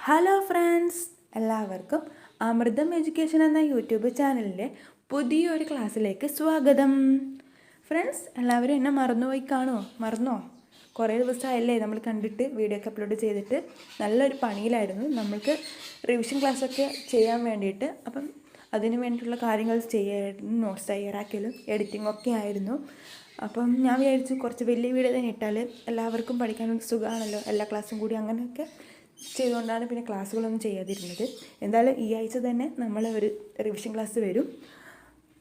Hello friends, എല്ലാവർക്കും അമൃതം education എന്ന YouTube ചാനലിൻ്റെ പുതിയൊരു ക്ലാസ്സിലേക്ക് സ്വാഗതം. ഫ്രണ്ട്സ്, എല്ലാവരും എന്നെ മറന്നോ? കുറേ ദിവസമായല്ലേ നമ്മൾ കണ്ടിട്ട്, വീഡിയോ ഒക്കെ അപ്ലോഡ് ചെയ്തിട്ട്. നല്ലൊരു പണിയിലായിരുന്നു. നമ്മൾക്ക് റിവിഷൻ ക്ലാസ്സൊക്കെ ചെയ്യാൻ വേണ്ടിയിട്ട്. അപ്പം അതിന് വേണ്ടിയിട്ടുള്ള കാര്യങ്ങൾ ചെയ്യായിരുന്നു. നോട്ട്സ് തയ്യാറാക്കലും എഡിറ്റിംഗ് ഒക്കെ ആയിരുന്നു. അപ്പം ഞാൻ വിചാരിച്ചു കുറച്ച് വലിയ വീഡിയോ തന്നെ ഇട്ടാൽ എല്ലാവർക്കും പഠിക്കാനൊരു സുഖമാണല്ലോ, എല്ലാ ക്ലാസ്സും കൂടി അങ്ങനെയൊക്കെ ചെയ്തുകൊണ്ടാണ് പിന്നെ ക്ലാസ്സുകളൊന്നും ചെയ്യാതിരുന്നത്. എന്തായാലും ഈ ആഴ്ച തന്നെ നമ്മൾ ഒരു റിവിഷൻ ക്ലാസ് വരും.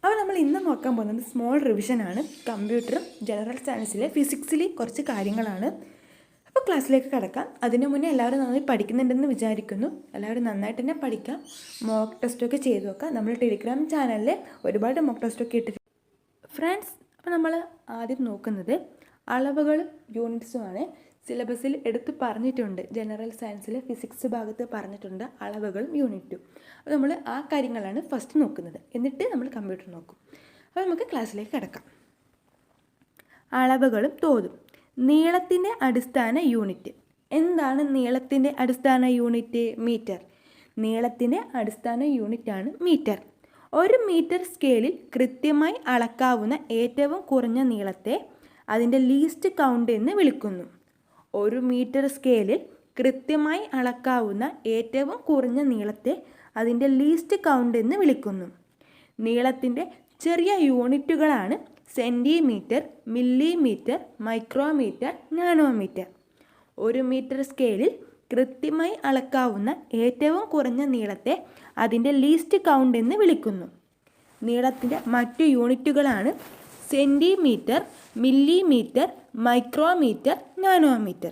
അപ്പോൾ നമ്മൾ ഇന്ന് നോക്കാൻ പോകുന്നത് സ്മോൾ റിവിഷനാണ്. കമ്പ്യൂട്ടറും ജനറൽ സയൻസിലെ ഫിസിക്സിലെ കുറച്ച് കാര്യങ്ങളാണ്. അപ്പോൾ ക്ലാസ്സിലേക്ക് കടക്കാം. അതിന് മുന്നേ എല്ലാവരും നന്നായി പഠിക്കുന്നുണ്ടെന്ന് വിചാരിക്കുന്നു. എല്ലാവരും നന്നായിട്ട് തന്നെ പഠിക്കാം. മോക്ക് ടെസ്റ്റൊക്കെ ചെയ്ത് നോക്കാം. നമ്മൾ ടെലിഗ്രാം ചാനലിൽ ഒരുപാട് മോക്ക് ടെസ്റ്റൊക്കെ ഇട്ടിട്ടുണ്ട് ഫ്രണ്ട്സ്. അപ്പോൾ നമ്മൾ ആദ്യം നോക്കുന്നത് അളവുകളും യൂണിറ്റ്സുമാണ്. സിലബസിൽ എടുത്ത് പറഞ്ഞിട്ടുണ്ട്. ജനറൽ സയൻസിലെ ഫിസിക്സ് ഭാഗത്ത് പറഞ്ഞിട്ടുണ്ട് അളവുകളും യൂണിറ്റും. അപ്പോൾ നമ്മൾ ആ കാര്യങ്ങളാണ് ഫസ്റ്റ് നോക്കുന്നത്. എന്നിട്ട് നമ്മൾ കമ്പ്യൂട്ടർ നോക്കും. അപ്പോൾ നമുക്ക് ക്ലാസ്സിലേക്ക് കിടക്കാം. അളവുകളും തോതും. നീളത്തിൻ്റെ അടിസ്ഥാന യൂണിറ്റ്. എന്താണ് നീളത്തിൻ്റെ അടിസ്ഥാന യൂണിറ്റ്? മീറ്റർ. നീളത്തിൻ്റെ അടിസ്ഥാന യൂണിറ്റാണ് മീറ്റർ. ഒരു മീറ്റർ സ്കെയിലിൽ കൃത്യമായി അളക്കാവുന്ന ഏറ്റവും കുറഞ്ഞ നീളത്തെ അതിൻ്റെ ലീസ്റ്റ് കൗണ്ട് എന്ന് വിളിക്കുന്നു. ഒരു മീറ്റർ സ്കെയിലിൽ കൃത്യമായി അളക്കാവുന്ന ഏറ്റവും കുറഞ്ഞ നീളത്തെ അതിൻ്റെ ലീസ്റ്റ് കൗണ്ട് എന്ന് വിളിക്കുന്നു. നീളത്തിൻ്റെ ചെറിയ യൂണിറ്റുകളാണ് സെൻറ്റിമീറ്റർ, മില്ലിമീറ്റർ, മൈക്രോമീറ്റർ, നാനോമീറ്റർ. ഒരു മീറ്റർ സ്കെയിലിൽ കൃത്യമായി അളക്കാവുന്ന ഏറ്റവും കുറഞ്ഞ നീളത്തെ അതിൻ്റെ ലീസ്റ്റ് കൗണ്ട് എന്ന് വിളിക്കുന്നു. നീളത്തിൻ്റെ മറ്റു യൂണിറ്റുകളാണ് സെൻറ്റിമീറ്റർ, മില്ലിമീറ്റർ, മൈക്രോമീറ്റർ, നാനോമീറ്റർ.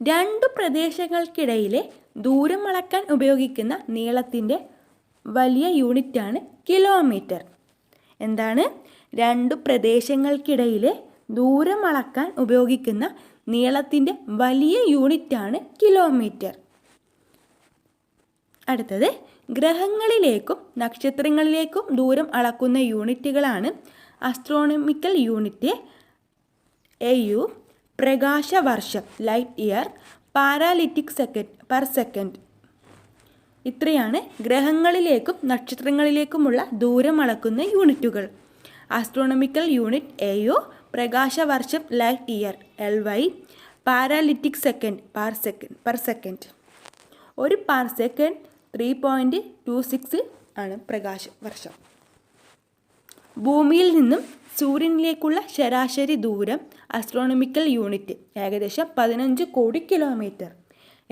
രണ്ടു പ്രദേശങ്ങൾക്കിടയിലെ ദൂരം അളക്കാൻ ഉപയോഗിക്കുന്ന നീളത്തിൻ്റെ വലിയ യൂണിറ്റാണ് കിലോമീറ്റർ. എന്താണ്? രണ്ടു പ്രദേശങ്ങൾക്കിടയിലെ ദൂരം അളക്കാൻ ഉപയോഗിക്കുന്ന നീളത്തിൻ്റെ വലിയ യൂണിറ്റാണ് കിലോമീറ്റർ. അടുത്തത് ഗ്രഹങ്ങളിലേക്കും നക്ഷത്രങ്ങളിലേക്കും ദൂരം അളക്കുന്ന യൂണിറ്റുകളാണ് ആസ്ട്രോണമിക്കൽ യൂണിറ്റ്, AU, പ്രകാശവർഷം, light year, parallactic second per second. ഇത്രയാണ് ഗ്രഹങ്ങളിലേക്കും നക്ഷത്രങ്ങളിലേക്കുമുള്ള ദൂരം അളക്കുന്ന യൂണിറ്റുകൾ. ആസ്ട്രോണമിക്കൽ യൂണിറ്റ് AU, പ്രകാശവർഷം light year LY, parallactic second per second. ഒരു പാർ സെക്കൻഡ് 3.26 ആണ് പ്രകാശവർഷം. ഭൂമിയിൽ നിന്നും സൂര്യനിലേക്കുള്ള ശരാശരി ദൂരം ആസ്ട്രോണമിക്കൽ യൂണിറ്റ് ഏകദേശം 15 കോടി കിലോമീറ്റർ.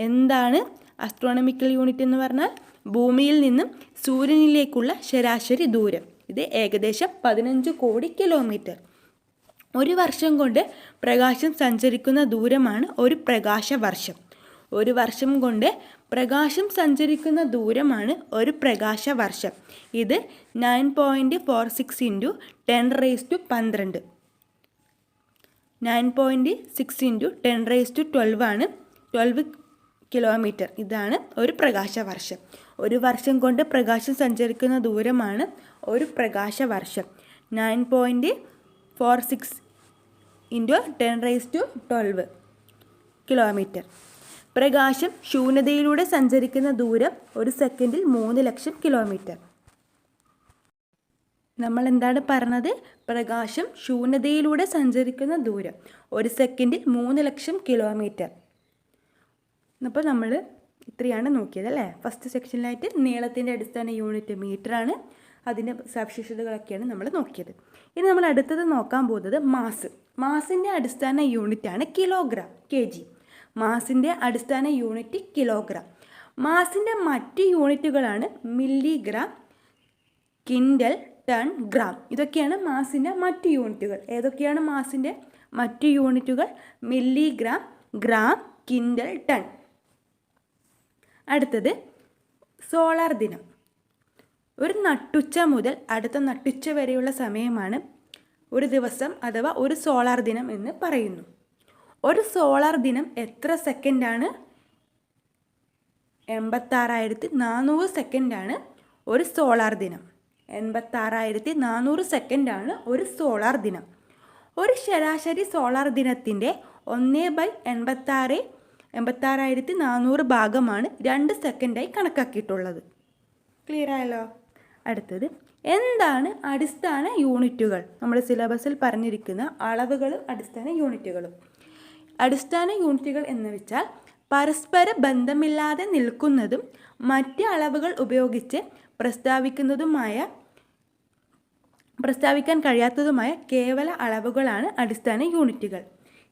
എന്താണ് ആസ്ട്രോണമിക്കൽ യൂണിറ്റ് എന്ന് പറഞ്ഞാൽ? ഭൂമിയിൽ നിന്നും സൂര്യനിലേക്കുള്ള ശരാശരി ദൂരം. ഇത് ഏകദേശം 15 കോടി കിലോമീറ്റർ. ഒരു വർഷം കൊണ്ട് പ്രകാശം സഞ്ചരിക്കുന്ന ദൂരമാണ് ഒരു പ്രകാശവർഷം. ഒരു വർഷം കൊണ്ട് പ്രകാശം സഞ്ചരിക്കുന്ന ദൂരമാണ് ഒരു പ്രകാശവർഷം. ഇത് 9.46 × 10⁻12. 9.6 × 10⁻12 ആണ് 12 കിലോമീറ്റർ. ഇതാണ് ഒരു പ്രകാശവർഷം. ഒരു വർഷം കൊണ്ട് പ്രകാശം സഞ്ചരിക്കുന്ന ദൂരമാണ് ഒരു പ്രകാശവർഷം. 9.46 × 10⁻12 കിലോമീറ്റർ. പ്രകാശം ശൂന്യതയിലൂടെ സഞ്ചരിക്കുന്ന ദൂരം ഒരു സെക്കൻഡിൽ 3 ലക്ഷം കിലോമീറ്റർ. നമ്മൾ എന്താണ് പറഞ്ഞത്? പ്രകാശം ശൂന്യതയിലൂടെ സഞ്ചരിക്കുന്ന ദൂരം ഒരു സെക്കൻഡിൽ 3 ലക്ഷം കിലോമീറ്റർ. അപ്പോൾ നമ്മൾ ഇത്രയാണ് നോക്കിയത് അല്ലേ? ഫസ്റ്റ് സെക്ഷനിലായിട്ട് നീളത്തിൻ്റെ അടിസ്ഥാന യൂണിറ്റ് മീറ്ററാണ്. അതിൻ്റെ സവിശേഷതകളൊക്കെയാണ് നമ്മൾ നോക്കിയത്. ഇനി നമ്മൾ അടുത്തത് നോക്കാൻ പോകുന്നത് മാസ്. മാസിൻ്റെ അടിസ്ഥാന യൂണിറ്റാണ് കിലോഗ്രാം, kg. മാസിൻ്റെ അടിസ്ഥാന യൂണിറ്റ് കിലോഗ്രാം. മാസിൻ്റെ മറ്റ് യൂണിറ്റുകളാണ് മില്ലിഗ്രാം, കിൻഡൽ, ടൺ, ഗ്രാം. ഇതൊക്കെയാണ് മാസിൻ്റെ മറ്റ് യൂണിറ്റുകൾ. ഏതൊക്കെയാണ് മാസിൻ്റെ മറ്റ് യൂണിറ്റുകൾ? Milligram, gram, quintal, ton. അടുത്തത് സോളാർ ദിനം. ഒരു നട്ടുച്ച മുതൽ അടുത്ത നട്ടുച്ച വരെയുള്ള സമയമാണ് ഒരു ദിവസം അഥവാ ഒരു സോളാർ ദിനം എന്ന് പറയുന്നു. ഒരു സോളാർ ദിനം എത്ര സെക്കൻഡാണ്? 86,400 സെക്കൻഡാണ് ഒരു സോളാർ ദിനം. 86,400 സെക്കൻഡാണ് ഒരു സോളാർ ദിനം. ഒരു ശരാശരി സോളാർ ദിനത്തിൻ്റെ 1/86 86,400 ഭാഗമാണ് 2 സെക്കൻഡായി കണക്കാക്കിയിട്ടുള്ളത്. ക്ലിയർ ആയല്ലോ? അടുത്തത്, എന്താണ് അടിസ്ഥാന യൂണിറ്റുകൾ? നമ്മുടെ സിലബസിൽ പറഞ്ഞിരിക്കുന്ന അളവുകളും അടിസ്ഥാന യൂണിറ്റുകളും. അടിസ്ഥാന യൂണിറ്റുകൾ എന്ന് വെച്ചാൽ പരസ്പര ബന്ധമില്ലാതെ നിൽക്കുന്നതും മറ്റ് അളവുകൾ ഉപയോഗിച്ച് പ്രസ്താവിക്കാൻ കഴിയാത്തതുമായ കേവല അളവുകളാണ് അടിസ്ഥാന യൂണിറ്റുകൾ.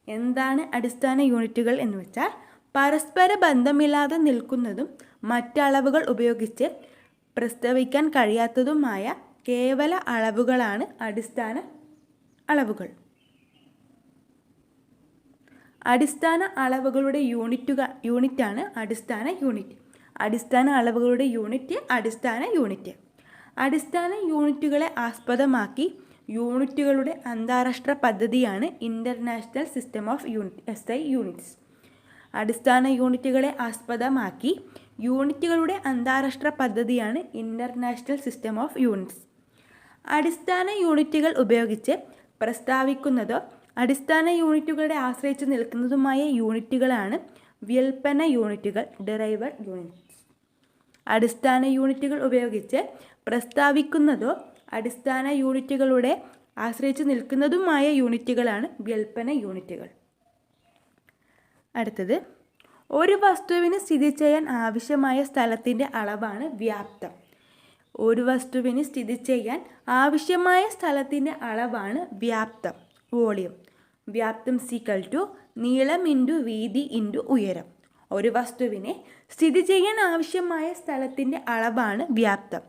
എന്താണ് അടിസ്ഥാന യൂണിറ്റുകൾ എന്ന് വെച്ചാൽ പരസ്പര ബന്ധമില്ലാതെ നിൽക്കുന്നതും മറ്റളവുകൾ ഉപയോഗിച്ച് പ്രസ്താവിക്കാൻ കഴിയാത്തതുമായ കേവല അളവുകളാണ് അടിസ്ഥാന അളവുകൾ. അടിസ്ഥാന അളവുകളുടെ യൂണിറ്റാണ് അടിസ്ഥാന യൂണിറ്റ്. അടിസ്ഥാന അളവുകളുടെ യൂണിറ്റ് അടിസ്ഥാന യൂണിറ്റ്. അടിസ്ഥാന യൂണിറ്റുകളെ ആസ്പദമാക്കി യൂണിറ്റുകളുടെ അന്താരാഷ്ട്ര പദ്ധതിയാണ് international system of SI units. അടിസ്ഥാന യൂണിറ്റുകളെ ആസ്പദമാക്കി യൂണിറ്റുകളുടെ അന്താരാഷ്ട്ര പദ്ധതിയാണ് ഇൻ്റർനാഷണൽ സിസ്റ്റം ഓഫ് യൂണിറ്റ്സ്. അടിസ്ഥാന യൂണിറ്റുകൾ ഉപയോഗിച്ച് പ്രസ്താവിക്കുന്നതോ അടിസ്ഥാന യൂണിറ്റുകളെ ആശ്രയിച്ച് നിൽക്കുന്നതുമായ യൂണിറ്റുകളാണ് വ്യുൽപ്പന്ന യൂണിറ്റുകൾ, ഡിറൈവഡ് യൂണിറ്റ്സ്. അടിസ്ഥാന യൂണിറ്റുകൾ ഉപയോഗിച്ച് പ്രസ്താവിക്കുന്നതോ അടിസ്ഥാന യൂണിറ്റുകളുടെ ആശ്രയിച്ച് നിൽക്കുന്നതുമായ യൂണിറ്റുകളാണ് വ്യുൽപ്പന്ന യൂണിറ്റുകൾ. അടുത്തത്, ഒരു വസ്തുവിന് സ്ഥിതി ചെയ്യാൻ ആവശ്യമായ സ്ഥലത്തിൻ്റെ അളവാണ് വ്യാപ്തം. ഒരു വസ്തുവിന് സ്ഥിതി ചെയ്യാൻ ആവശ്യമായ സ്ഥലത്തിൻ്റെ അളവാണ് വ്യാപ്തം, വോളിയം. വ്യാപ്തം = നീളം × വീതി × ഉയരം. ഒരു വസ്തുവിനെ സ്ഥിതി ചെയ്യാൻ ആവശ്യമായ സ്ഥലത്തിൻ്റെ അളവാണ് വ്യാപ്തം.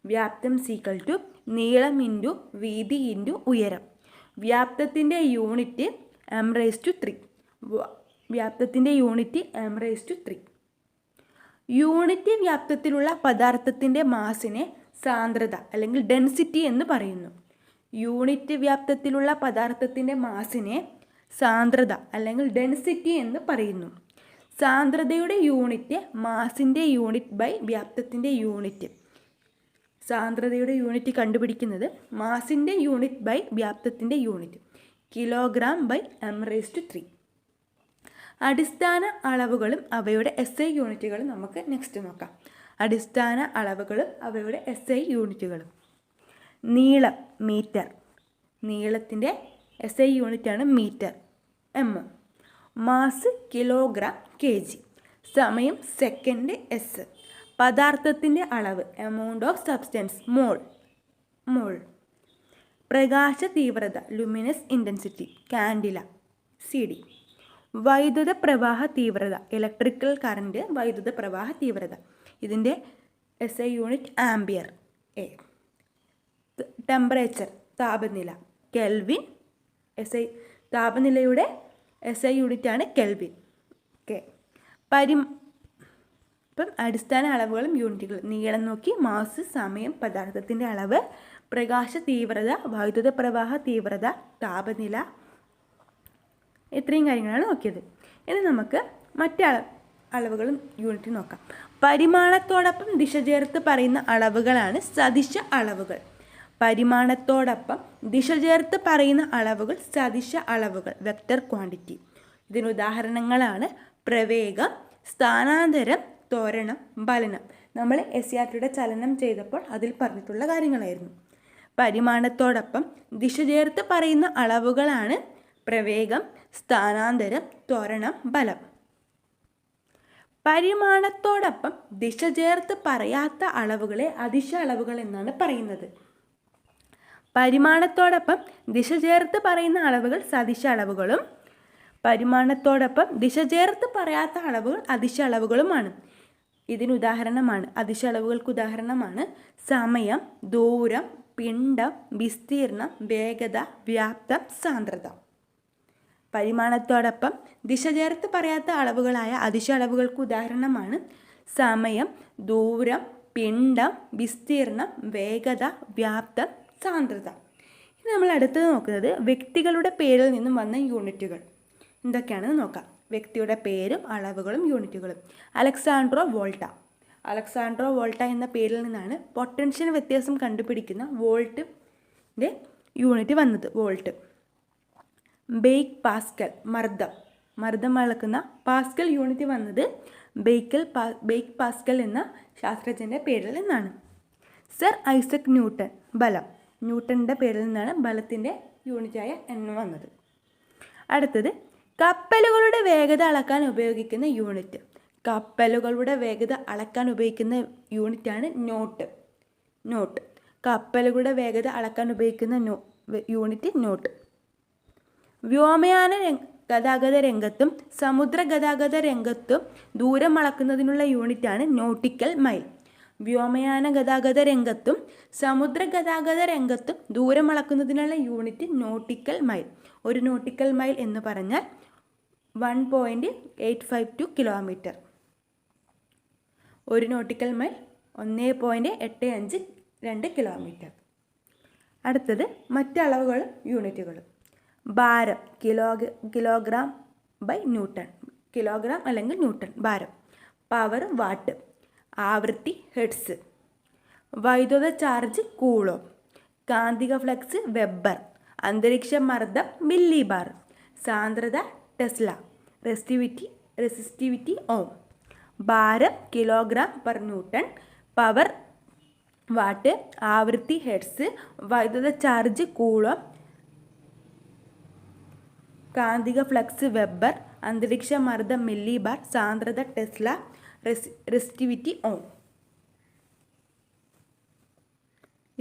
വ്യാപ്തം = നീളം × വീതി × ഉയരം. വ്യാപ്തത്തിൻ്റെ യൂണിറ്റ് m3. വ്യാപ്തത്തിൻ്റെ യൂണിറ്റ് m3. യൂണിറ്റ് വ്യാപ്തത്തിലുള്ള പദാർത്ഥത്തിൻ്റെ മാസിനെ സാന്ദ്രത അല്ലെങ്കിൽ ഡെൻസിറ്റി എന്ന് പറയുന്നു. യൂണിറ്റ് വ്യാപ്തത്തിലുള്ള പദാർത്ഥത്തിൻ്റെ മാസിനെ സാന്ദ്രത അല്ലെങ്കിൽ ഡെൻസിറ്റി എന്ന് പറയുന്നു. സാന്ദ്രതയുടെ യൂണിറ്റ് മാസിൻ്റെ യൂണിറ്റ് ബൈ വ്യാപ്തത്തിൻ്റെ യൂണിറ്റ്. സാന്ദ്രതയുടെ യൂണിറ്റ് കണ്ടുപിടിക്കുന്നത് മാസിൻ്റെ യൂണിറ്റ് ബൈ വ്യാപ്തത്തിൻ്റെ യൂണിറ്റ്, kg/m3. അടിസ്ഥാന അളവുകളും അവയുടെ SI യൂണിറ്റുകളും നമുക്ക് നെക്സ്റ്റ് നോക്കാം. അടിസ്ഥാന അളവുകളും അവയുടെ SI യൂണിറ്റുകളും. നീളം മീറ്റർ. നീളത്തിൻ്റെ SI യൂണിറ്റാണ് metre, m. Mass kilogram, kg. സമയം സെക്കൻഡ്, s. പദാർത്ഥത്തിൻ്റെ അളവ് എമൗണ്ട് ഓഫ് സബ്സ്റ്റൻസ്, മോൾ. പ്രകാശ തീവ്രത ലുമിനസ് ഇൻറ്റൻസിറ്റി, കാൻഡില, CD. വൈദ്യുത പ്രവാഹ തീവ്രത ഇലക്ട്രിക്കൽ കറണ്ട്, വൈദ്യുത പ്രവാഹ തീവ്രത. ഇതിൻ്റെ SI unit ampere, A. Temperature താപനില, കെൽവിൻ. താപനിലയുടെ SI യൂണിറ്റാണ് കെൽവിൻ, K. ഇപ്പം അടിസ്ഥാന അളവുകളും യൂണിറ്റുകളും. നീളം നോക്കി, മാസ്, സമയം, പദാർത്ഥത്തിൻ്റെ അളവ്, പ്രകാശ തീവ്രത, വൈദ്യുത പ്രവാഹ തീവ്രത, താപനില, ഇത്രയും കാര്യങ്ങളാണ് നോക്കിയത്. ഇനി നമുക്ക് മറ്റ് അളവുകളും യൂണിറ്റ് നോക്കാം. പരിമാണത്തോടൊപ്പം ദിശ ചേർത്ത് പറയുന്ന അളവുകളാണ് സദിശ അളവുകൾ. പരിമാണത്തോടൊപ്പം ദിശ ചേർത്ത് പറയുന്ന അളവുകൾ സദിശ അളവുകൾ, വെക്റ്റർ ക്വാണ്ടിറ്റി. ഇതിനുദാഹരണങ്ങളാണ് പ്രവേഗം, സ്ഥാനാന്തരം, ത്വരണം, ബലനം. നമ്മൾ SCRTയുടെ ചലനം ചെയ്തപ്പോൾ അതിൽ പറഞ്ഞിട്ടുള്ള കാര്യങ്ങളായിരുന്നു. പരിമാണത്തോടൊപ്പം ദിശ ചേർത്ത് പറയുന്ന അളവുകളാണ് പ്രവേഗം, സ്ഥാനാന്തരം, ത്വരണം, ബലം. പരിമാണത്തോടൊപ്പം ദിശ ചേർത്ത് പറയാത്ത അളവുകളെ അദിശ അളവുകൾ എന്നാണ് പറയുന്നത്. പരിമാണത്തോടൊപ്പം ദിശ ചേർത്ത് പറയുന്ന അളവുകൾ സദിശ അളവുകളും പരിമാണത്തോടൊപ്പം ദിശ ചേർത്ത് പറയാത്ത അളവുകൾ അദിശ അളവുകളുമാണ്. ഇതിനുദാഹരണമാണ്, അദിശ അളവുകൾക്ക് ഉദാഹരണമാണ് സമയം, ദൂരം, പിണ്ഡം, വിസ്തീർണം, വേഗത, വ്യാപ്തം, സാന്ദ്രത. പരിമാണത്തോടൊപ്പം ദിശ ചേർത്ത് പറയാത്ത അളവുകളായ അദിശ അളവുകൾക്ക് ഉദാഹരണമാണ് സമയം, ദൂരം, പിണ്ഡം, വിസ്തീർണം, വേഗത, വ്യാപ്തം, സാന്ദ്രത. ഇനി നമ്മൾ അടുത്തത് നോക്കുന്നത് വ്യക്തികളുടെ പേരിൽ നിന്നും വന്ന യൂണിറ്റുകൾ എന്തൊക്കെയാണെന്ന് നോക്കാം. വ്യക്തിയുടെ പേരും അളവുകളും യൂണിറ്റുകളും. അലക്സാൻഡ്രോ വോൾട്ട എന്ന പേരിൽ നിന്നാണ് പൊട്ടൻഷ്യൽ വ്യത്യാസം കണ്ടുപിടിക്കുന്ന വോൾട്ടിൻ്റെ യൂണിറ്റ് വന്നത്, വോൾട്ട്. ബെയ്ക്ക് പാസ്കൽ, മർദ്ദം. മർദ്ദം അളക്കുന്ന പാസ്കൽ യൂണിറ്റ് വന്നത് ബെയ്ക്ക് പാസ്കൽ എന്ന ശാസ്ത്രജ്ഞൻ്റെ പേരിൽ നിന്നാണ്. സർ ഐസക് ന്യൂട്ടൺ, ബലം, ന്യൂട്ടൻ്റെ പേരിൽ നിന്നാണ് ബലത്തിൻ്റെ യൂണിറ്റായ എൻ വന്നത്. അടുത്തത് കപ്പലുകളുടെ വേഗത അളക്കാൻ ഉപയോഗിക്കുന്ന യൂണിറ്റ്. കപ്പലുകളുടെ വേഗത അളക്കാൻ ഉപയോഗിക്കുന്ന യൂണിറ്റാണ് നോട്ട്. കപ്പലുകളുടെ വേഗത അളക്കാൻ ഉപയോഗിക്കുന്ന യൂണിറ്റ് നോട്ട്. വ്യോമയാന ഗതാഗത രംഗത്തും സമുദ്ര ഗതാഗത രംഗത്തും ദൂരം അളക്കുന്നതിനുള്ള യൂണിറ്റാണ് നോട്ടിക്കൽ മൈൽ. വ്യോമയാന ഗതാഗത രംഗത്തും സമുദ്ര ഗതാഗത രംഗത്തും ദൂരം അളക്കുന്നതിനുള്ള യൂണിറ്റ് നോട്ടിക്കൽ മൈൽ. ഒരു നോട്ടിക്കൽ മൈൽ എന്ന് പറഞ്ഞാൽ 1.852 കിലോമീറ്റർ. ഒരു നോട്ടിക്കൽ മൈൽ 1.852 കിലോമീറ്റർ. അടുത്തത് മറ്റളവുകളും യൂണിറ്റുകളും. ഭാരം കിലോഗ്രാം ബൈ ന്യൂട്ടൺ, കിലോഗ്രാം അല്ലെങ്കിൽ ന്യൂട്ടൺ ഭാരം. Power what. ആവൃത്തി ഹെർട്സ്. വൈദ്യുത ചാർജ് കൂളോം. കാന്തിക ഫ്ലക്സ് വെബർ. അന്തരീക്ഷ മർദ്ദം മില്ലി ബാർ. സാന്ദ്രത ടെസ്ല. റെസിസ്റ്റിവിറ്റി ഓം. ഭാരം kilogram per newton. Power what. ആവൃത്തി ഹെർട്സ്. വൈദ്യുത ചാർജ് കൂളോം. കാന്തിക ഫ്ലക്സ് വെബർ. അന്തരീക്ഷ മർദ്ദം മില്ലി ബാർ. സാന്ദ്രത ടെസ്ല. റെസിസ്റ്റിവിറ്റി ഓം.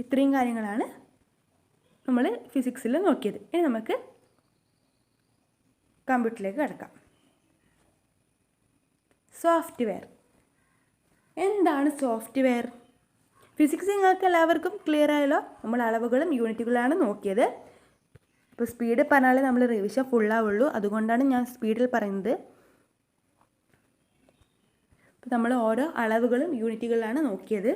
ഇത്രയും കാര്യങ്ങളാണ് നമ്മൾ ഫിസിക്സിൽ നോക്കിയത്. ഇനി നമുക്ക് കമ്പ്യൂട്ടറിലേക്ക് കിടക്കാം. സോഫ്റ്റ്വെയർ. എന്താണ് സോഫ്റ്റ്വെയർ? ഫിസിക്സ് നിങ്ങൾക്ക് എല്ലാവർക്കും ക്ലിയർ ആയല്ലോ. നമ്മൾ അളവുകളും യൂണിറ്റുകളാണ് നോക്കിയത്. ഇപ്പോൾ സ്പീഡ് പറഞ്ഞാലേ നമ്മൾ റിവിഷൻ ഫുള്ളാവുള്ളൂ, അതുകൊണ്ടാണ് ഞാൻ സ്പീഡിൽ പറയുന്നത്. അപ്പോൾ നമ്മൾ ഓരോ അളവുകളും യൂണിറ്റുകളാണ് നോക്കിയത്.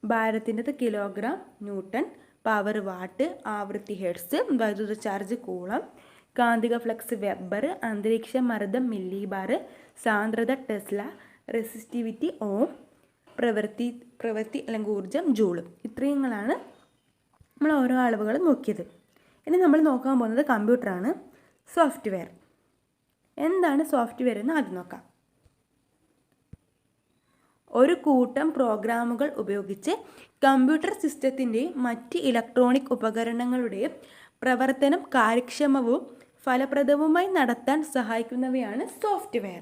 ഭാരത്തിൻ്റെത് കിലോഗ്രാം, ന്യൂട്ടൺ, പവർ വാട്ട്, ആവൃത്തി ഹെർട്സ്, വൈദ്യുത ചാർജ് കൂളം, കാന്തിക ഫ്ലക്സ് വെബർ, അന്തരീക്ഷ മർദ്ദം മില്ലി ബാർ, സാന്ദ്രത ടെസ്ല, റെസിസ്റ്റിവിറ്റി ഓം, പ്രവൃത്തി അല്ലെങ്കിൽ ഊർജം ജൂള്. ഇത്രയുങ്ങളാണ് നമ്മൾ ഓരോ അളവുകളും നോക്കിയത്. ഇനി നമ്മൾ നോക്കാൻ പോകുന്നത് കമ്പ്യൂട്ടറാണ്. സോഫ്റ്റ്വെയർ. എന്താണ് സോഫ്റ്റ്വെയർ എന്ന് ആദ്യം നോക്കാം. ഒരു കൂട്ടം പ്രോഗ്രാമുകൾ ഉപയോഗിച്ച് കമ്പ്യൂട്ടർ സിസ്റ്റത്തിൻ്റെയും മറ്റ് ഇലക്ട്രോണിക് ഉപകരണങ്ങളുടെയും പ്രവർത്തനം കാര്യക്ഷമവും ഫലപ്രദവുമായി നടത്താൻ സഹായിക്കുന്നവയാണ് സോഫ്റ്റ്വെയർ.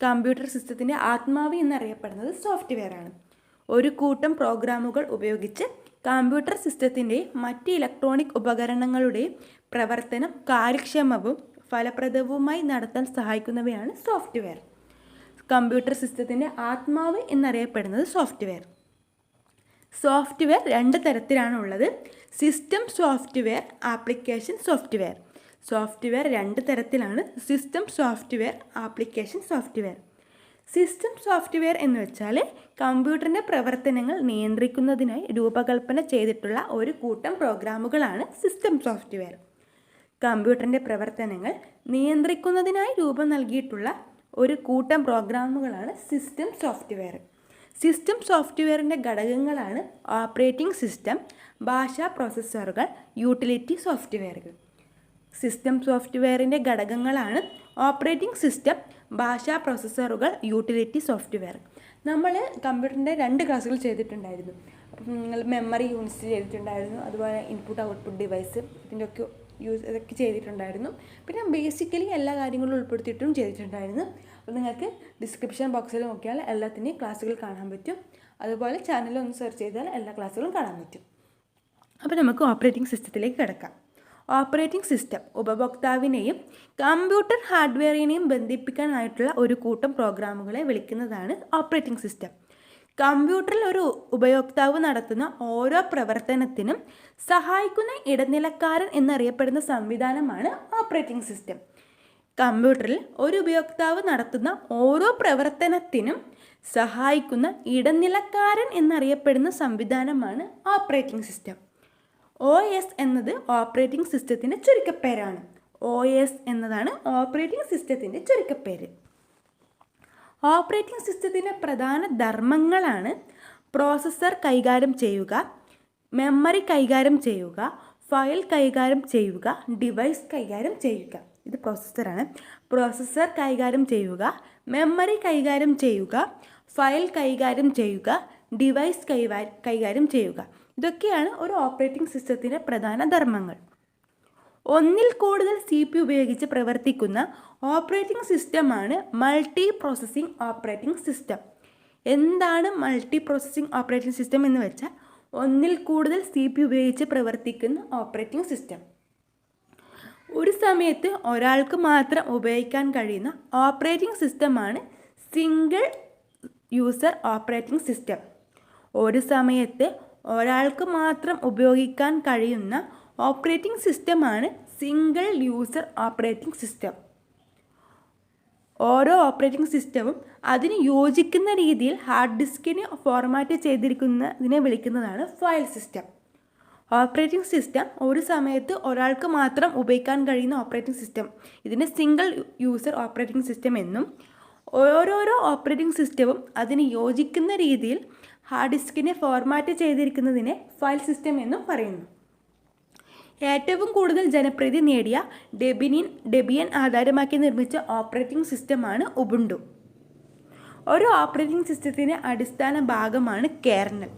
കമ്പ്യൂട്ടർ സിസ്റ്റത്തിൻ്റെ ആത്മാവ് എന്നറിയപ്പെടുന്നത് സോഫ്റ്റ്വെയറാണ്. ഒരു കൂട്ടം പ്രോഗ്രാമുകൾ ഉപയോഗിച്ച് കമ്പ്യൂട്ടർ സിസ്റ്റത്തിൻ്റെയും മറ്റ് ഇലക്ട്രോണിക് ഉപകരണങ്ങളുടെയും പ്രവർത്തനം കാര്യക്ഷമവും ഫലപ്രദവുമായി നടത്താൻ സഹായിക്കുന്നവയാണ് സോഫ്റ്റ്വെയർ. കമ്പ്യൂട്ടർ സിസ്റ്റത്തിൻ്റെ ആത്മാവ് എന്നറിയപ്പെടുന്നത് സോഫ്റ്റ്വെയർ. സോഫ്റ്റ്വെയർ രണ്ട് തരത്തിലാണുള്ളത്. System software, application software. Software രണ്ട് തരത്തിലാണ്. System software, application software. System software എന്ന് വെച്ചാൽ കമ്പ്യൂട്ടറിൻ്റെ പ്രവർത്തനങ്ങൾ നിയന്ത്രിക്കുന്നതിനായി രൂപകൽപ്പന ചെയ്തിട്ടുള്ള ഒരു കൂട്ടം പ്രോഗ്രാമുകളാണ് സിസ്റ്റം സോഫ്റ്റ്വെയർ. കമ്പ്യൂട്ടറിൻ്റെ പ്രവർത്തനങ്ങൾ നിയന്ത്രിക്കുന്നതിനായി രൂപം നൽകിയിട്ടുള്ള ഒരു കൂട്ടം പ്രോഗ്രാമുകളാണ് സിസ്റ്റം സോഫ്റ്റ്വെയർ. സിസ്റ്റം സോഫ്റ്റ്വെയറിൻ്റെ ഘടകങ്ങളാണ് ഓപ്പറേറ്റിംഗ് സിസ്റ്റം, ഭാഷാ പ്രോസസ്സറുകൾ, യൂട്ടിലിറ്റി സോഫ്റ്റ്വെയറുകൾ. സിസ്റ്റം സോഫ്റ്റ്വെയറിൻ്റെ ഘടകങ്ങളാണ് ഓപ്പറേറ്റിംഗ് സിസ്റ്റം, ഭാഷാ പ്രോസസ്സറുകൾ, യൂട്ടിലിറ്റി സോഫ്റ്റ്വെയർ. നമ്മൾ കമ്പ്യൂട്ടറിൻ്റെ 2 ക്ലാസ്സുകൾ ചെയ്തിട്ടുണ്ടായിരുന്നു. അപ്പം നിങ്ങൾ മെമ്മറി യൂണിറ്റ്സ് ചെയ്തിട്ടുണ്ടായിരുന്നു, അതുപോലെ ഇൻപുട്ട് ഔട്ട്പുട്ട് ഡിവൈസ് ഇതിൻ്റെയൊക്കെ ഇതൊക്കെ ചെയ്തിട്ടുണ്ടായിരുന്നു. പിന്നെ ബേസിക്കലി എല്ലാ കാര്യങ്ങളും ഉൾപ്പെടുത്തിയിട്ടും ചെയ്തിട്ടുണ്ടായിരുന്നു. അപ്പോൾ നിങ്ങൾക്ക് ഡിസ്ക്രിപ്ഷൻ ബോക്സിൽ നോക്കിയാൽ എല്ലാത്തിൻ്റെയും ക്ലാസ്സുകൾ കാണാൻ പറ്റും. അതുപോലെ ചാനലിൽ ഒന്ന് സെർച്ച് ചെയ്താൽ എല്ലാ ക്ലാസ്സുകളും കാണാൻ പറ്റും. അപ്പോൾ നമുക്ക് ഓപ്പറേറ്റിംഗ് സിസ്റ്റത്തിലേക്ക് കിടക്കാം. ഓപ്പറേറ്റിംഗ് സിസ്റ്റം ഉപഭോക്താവിനെയും കമ്പ്യൂട്ടർ ഹാർഡ്വെയറിനെയും ബന്ധിപ്പിക്കാനായിട്ടുള്ള ഒരു കൂട്ടം പ്രോഗ്രാമുകളെ വിളിക്കുന്നതാണ് ഓപ്പറേറ്റിംഗ് സിസ്റ്റം. കമ്പ്യൂട്ടറിൽ ഒരു ഉപയോക്താവ് നടത്തുന്ന ഓരോ പ്രവർത്തനത്തിനും സഹായിക്കുന്ന ഇടനിലക്കാരൻ എന്നറിയപ്പെടുന്ന സംവിധാനമാണ് ഓപ്പറേറ്റിംഗ് സിസ്റ്റം. കമ്പ്യൂട്ടറിൽ ഒരു ഉപയോക്താവ് നടത്തുന്ന ഓരോ പ്രവർത്തനത്തിനും സഹായിക്കുന്ന ഇടനിലക്കാരൻ എന്നറിയപ്പെടുന്ന സംവിധാനമാണ് ഓപ്പറേറ്റിംഗ് സിസ്റ്റം. OS എന്നത് ഓപ്പറേറ്റിംഗ് സിസ്റ്റത്തിൻ്റെ ചുരുക്കപ്പേരാണ്. OS എന്നതാണ് ഓപ്പറേറ്റിംഗ് സിസ്റ്റത്തിൻ്റെ ചുരുക്കപ്പേര്. ഓപ്പറേറ്റിംഗ് സിസ്റ്റത്തിൻ്റെ പ്രധാന ധർമ്മങ്ങളാണ് പ്രോസസ്സർ കൈകാര്യം ചെയ്യുക, മെമ്മറി കൈകാര്യം ചെയ്യുക, ഫയൽ കൈകാര്യം ചെയ്യുക, ഡിവൈസ് കൈകാര്യം ചെയ്യുക. ഇത് പ്രോസസ്സറാണ്. പ്രോസസ്സർ കൈകാര്യം ചെയ്യുക, മെമ്മറി കൈകാര്യം ചെയ്യുക, ഫയൽ കൈകാര്യം ചെയ്യുക, ഡിവൈസ് കൈകാര്യം ചെയ്യുക. ഇതൊക്കെയാണ് ഒരു ഓപ്പറേറ്റിംഗ് സിസ്റ്റത്തിൻ്റെ പ്രധാന ധർമ്മങ്ങൾ. ഒന്നിൽ കൂടുതൽ CPU ഉപയോഗിച്ച് പ്രവർത്തിക്കുന്ന ഓപ്പറേറ്റിംഗ് സിസ്റ്റമാണ് മൾട്ടി പ്രോസസ്സിംഗ് ഓപ്പറേറ്റിംഗ് സിസ്റ്റം. എന്താണ് മൾട്ടി പ്രോസസ്സിംഗ് ഓപ്പറേറ്റിംഗ് സിസ്റ്റം എന്ന് വെച്ചാൽ ഒന്നിൽ കൂടുതൽ CPU ഉപയോഗിച്ച് പ്രവർത്തിക്കുന്ന ഓപ്പറേറ്റിംഗ് സിസ്റ്റം. ഒരു സമയത്ത് ഒരാൾക്ക് മാത്രം ഉപയോഗിക്കാൻ കഴിയുന്ന ഓപ്പറേറ്റിംഗ് സിസ്റ്റമാണ് സിംഗിൾ യൂസർ ഓപ്പറേറ്റിംഗ് സിസ്റ്റം. ഒരു സമയത്ത് ഒരാൾക്ക് മാത്രം ഉപയോഗിക്കാൻ കഴിയുന്ന ഓപ്പറേറ്റിംഗ് സിസ്റ്റമാണ് സിംഗിൾ യൂസർ ഓപ്പറേറ്റിംഗ് സിസ്റ്റം. ഓരോ ഓപ്പറേറ്റിംഗ് സിസ്റ്റവും അതിന് യോജിക്കുന്ന രീതിയിൽ ഹാർഡ് ഡിസ്കിന് ഫോർമാറ്റ് ചെയ്തിരിക്കുന്നതിനെ വിളിക്കുന്നതാണ് ഫയൽ സിസ്റ്റം. ഓപ്പറേറ്റിംഗ് സിസ്റ്റം ഒരു സമയത്ത് ഒരാൾക്ക് മാത്രം ഉപയോഗിക്കാൻ കഴിയുന്ന ഓപ്പറേറ്റിംഗ് സിസ്റ്റം, ഇതിനെ സിംഗിൾ യൂസർ ഓപ്പറേറ്റിംഗ് സിസ്റ്റം എന്നും, ഓരോരോ ഓപ്പറേറ്റിംഗ് സിസ്റ്റവും അതിന് യോജിക്കുന്ന രീതിയിൽ ഹാർഡ് ഡിസ്കിനെ ഫോർമാറ്റ് ചെയ്തിരിക്കുന്നതിനെ ഫയൽ സിസ്റ്റം എന്നും പറയുന്നു. ഏറ്റവും കൂടുതൽ ജനപ്രീതി നേടിയ ഡെബിയൻ ആധാരമാക്കി നിർമ്മിച്ച ഓപ്പറേറ്റിംഗ് സിസ്റ്റമാണ് ഉബുണ്ടു. ഒരു ഓപ്പറേറ്റിംഗ് സിസ്റ്റത്തിൻ്റെ അടിസ്ഥാന ഭാഗമാണ് കേർണൽ.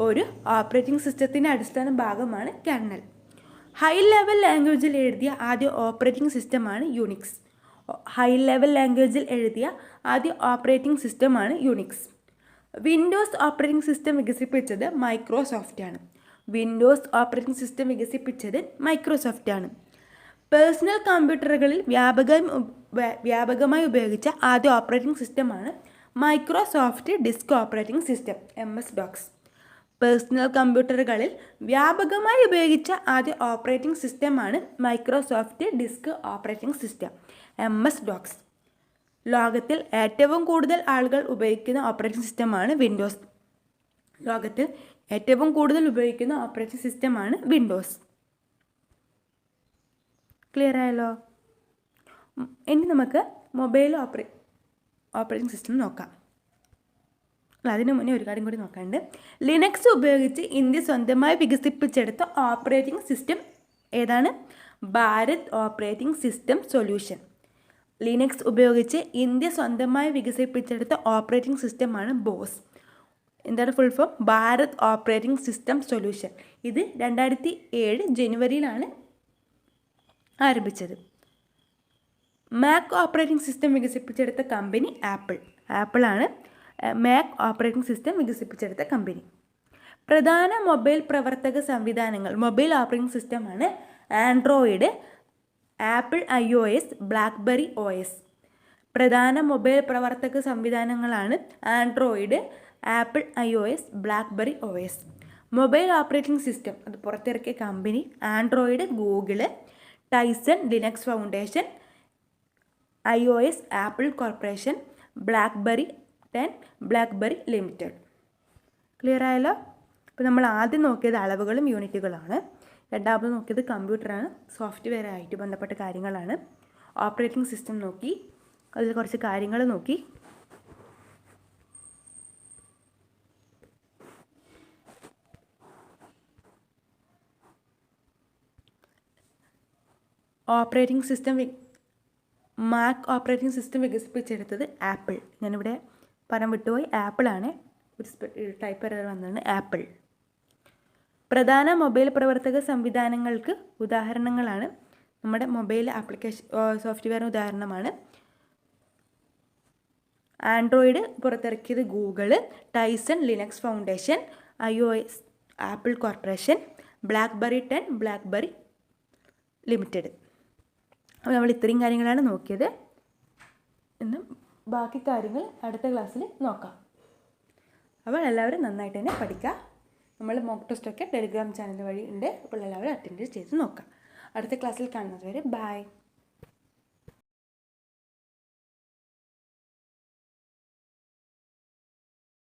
ഒരു ഓപ്പറേറ്റിംഗ് സിസ്റ്റത്തിൻ്റെ അടിസ്ഥാന ഭാഗമാണ് കേർണൽ. ഹൈ ലെവൽ ലാംഗ്വേജിൽ എഴുതിയ ആദ്യ ഓപ്പറേറ്റിംഗ് സിസ്റ്റമാണ് യുണിക്സ്. ഹൈ ലെവൽ ലാംഗ്വേജിൽ എഴുതിയ ആദ്യ ഓപ്പറേറ്റിംഗ് സിസ്റ്റമാണ് യുണിക്സ്. വിൻഡോസ് ഓപ്പറേറ്റിംഗ് സിസ്റ്റം വികസിപ്പിച്ചത് മൈക്രോസോഫ്റ്റ് ആണ്. വിൻഡോസ് ഓപ്പറേറ്റിംഗ് സിസ്റ്റം വികസിപ്പിച്ചത് മൈക്രോസോഫ്റ്റ് ആണ്. പേഴ്സണൽ കമ്പ്യൂട്ടറുകളിൽ വ്യാപകമായി ഉപയോഗിച്ച ആദ്യ ഓപ്പറേറ്റിംഗ് സിസ്റ്റമാണ് Microsoft disk operating system MS-DOS. Personal കമ്പ്യൂട്ടറുകളിൽ വ്യാപകമായി ഉപയോഗിച്ച ആദ്യ ഓപ്പറേറ്റിംഗ് സിസ്റ്റമാണ് Microsoft disk operating system MS-DOS. ലോകത്തിൽ ഏറ്റവും കൂടുതൽ ആളുകൾ ഉപയോഗിക്കുന്ന ഓപ്പറേറ്റിംഗ് സിസ്റ്റമാണ് വിൻഡോസ്. ലോകത്തിൽ ഏറ്റവും കൂടുതൽ ഉപയോഗിക്കുന്ന ഓപ്പറേറ്റിംഗ് സിസ്റ്റമാണ് വിൻഡോസ്. ക്ലിയർ ആയല്ലോ? ഇനി നമുക്ക് മൊബൈൽ ഓപ്പറേറ്റിംഗ് സിസ്റ്റം നോക്കാം. അതിനു മുന്നേ ഒരു കാര്യം കൂടി നോക്കാനുണ്ട്. ലിനക്സ് ഉപയോഗിച്ച് ഇന്ത്യ സ്വന്തമായി വികസിപ്പിച്ചെടുത്ത ഓപ്പറേറ്റിംഗ് സിസ്റ്റം ഏതാണ്? Bharat operating system solution. Linux ഉപയോഗിച്ച് ഇന്ത്യ സ്വന്തമായി വികസിപ്പിച്ചെടുത്ത ഓപ്പറേറ്റിംഗ് സിസ്റ്റമാണ് ബോസ്. എന്താണ് full form? Bharat operating system solution. ഇത് 2007 ജനുവരിയിലാണ് ആരംഭിച്ചത്. മാക് ഓപ്പറേറ്റിംഗ് സിസ്റ്റം വികസിപ്പിച്ചെടുത്ത കമ്പനി ആപ്പിളാണ് മാക് ഓപ്പറേറ്റിംഗ് സിസ്റ്റം വികസിപ്പിച്ചെടുത്ത കമ്പനി. പ്രധാന മൊബൈൽ പ്രവർത്തക സംവിധാനങ്ങൾ മൊബൈൽ ഓപ്പറേറ്റിംഗ് സിസ്റ്റമാണ് Android, apple iOS, blackberry OS. പ്രധാന മൊബൈൽ പ്രവർത്തക സംവിധാനങ്ങളാണ് Android, apple iOS, blackberry OS. Mobile operating system അത് പുറത്തിറക്കിയ company Android Google, Tyson Linux foundation, iOS apple corporation, blackberry 10 blackberry limited. Clear ആയല്ലോ? അപ്പോൾ നമ്മൾ ആദ്യം നോക്കിയത് അളവുകളും യൂണിറ്റുകളാണ്. രണ്ടാമത് നോക്കിയത് കമ്പ്യൂട്ടറാണ്, സോഫ്റ്റ്വെയർ ആയിട്ട് ബന്ധപ്പെട്ട കാര്യങ്ങളാണ്. ഓപ്പറേറ്റിംഗ് സിസ്റ്റം നോക്കി, അതിൽ കുറച്ച് കാര്യങ്ങൾ നോക്കി. Operating system Mac operating system വികസിപ്പിച്ചെടുത്തത് ആപ്പിൾ. ഞാനിവിടെ പറയാൻ വിട്ടുപോയി, ആപ്പിളാണ്. ഒരു ടൈപ്പ് എറർ വന്നതാണ് ആപ്പിൾ. പ്രധാന മൊബൈൽ പ്രവർത്തക സംവിധാനങ്ങൾക്ക് ഉദാഹരണങ്ങളാണ് നമ്മുടെ മൊബൈൽ ആപ്ലിക്കേഷൻ സോഫ്റ്റ്വെയറിന് ഉദാഹരണമാണ് ആൻഡ്രോയിഡ് പുറത്തിറക്കിയത് Google, Tyson Linux foundation, iOS apple corporation, blackberry 10 blackberry limited. അപ്പോൾ നമ്മൾ ഇത്രയും കാര്യങ്ങളാണ് നോക്കിയത്. ഇന്ന് ബാക്കി കാര്യങ്ങൾ അടുത്ത ക്ലാസ്സിൽ നോക്കാം. അപ്പോൾ എല്ലാവരും നന്നായിട്ട് തന്നെ പഠിക്കുക. നമ്മൾ മോക്ക് ടെസ്റ്റൊക്കെ ടെലിഗ്രാം ചാനൽ വഴി ഉണ്ട്. അപ്പോൾ എല്ലാവരും അറ്റൻഡ് ചെയ്ത് നോക്കാം. അടുത്ത ക്ലാസ്സിൽ കാണുന്നത് വരെ ബൈ.